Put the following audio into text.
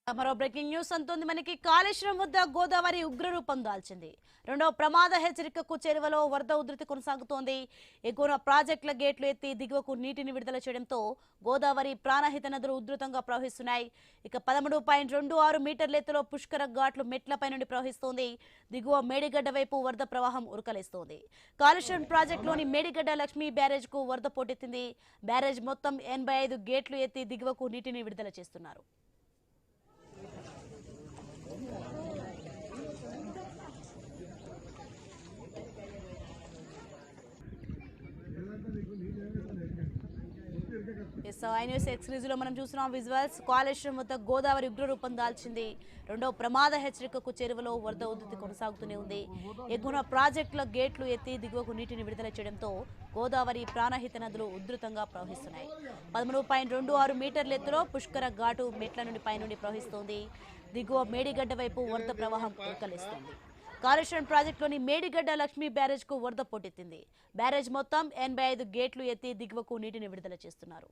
మరో breaking news అంతోంది మనకి. కాళేశ్వరం వద్ద గోదావరి ఉగ్రరూపం దాల్చింది. రెండో ప్రమాద హెచ్చరికకు చేరువలో వరద ఉధృతి కొనసాగుతోంది. ఎగువన ప్రాజెక్టుల గేట్లు ఎత్తి దిగువకు నీటిని విడుదల చేయడంతో గోదావరి ప్రాణహిత నదులు ఉధృతంగా ప్రవహిస్తున్నాయి. ఇక 13.26 మీటర్ల ఎత్తులో పుష్కర ఘాట్లు మెట్లపై నుండి ప్రవహిస్తోంది. దిగువ మేడిగడ్డ వైపు వరద ప్రవాహం ఉరకలేస్తోంది. కాళేశ్వరం ప్రాజెక్టులోని మేడిగడ్డ లక్ష్మీ బ్యారేజ్ కు వరద పోటెత్తింది. బ్యారేజ్ మొత్తం 85 గేట్లు ఎత్తి దిగువకు నీటిని విడుదల చేస్తున్నారు. ఎక్స్క్లూజివ్ లో మనం చూస్తున్నాం విజువల్స్. కాళేశ్వరం వద్ద గోదావరి ఉగ్రరూపం దాల్చింది. రెండో ప్రమాద హెచ్చరికకు చేరువలో వరద ఉధృతి కొనసాగుతూనే ఉంది. ఎగువన ప్రాజెక్టుల గేట్లు ఎత్తి దిగువకు నీటిని విడుదల చేయడంతో గోదావరి ప్రాణహిత నదులు ఉధృతంగా ప్రవహిస్తున్నాయి. 13.26 మీటర్ల ఎత్తులో పుష్కర ఘాటు మెట్ల నుండి పైనుండి ప్రవహిస్తోంది. దిగువ మేడిగడ్డ వైపు వరద ప్రవాహం ఉరకలేస్తోంది. కాళేశ్వరం ప్రాజెక్టులోని మేడిగడ్డ లక్ష్మీ బ్యారేజ్ కు వరద పోటెత్తింది. బ్యారేజ్ మొత్తం 85 గేట్లు ఎత్తి దిగువకు నీటిని విడుదల చేస్తున్నారు.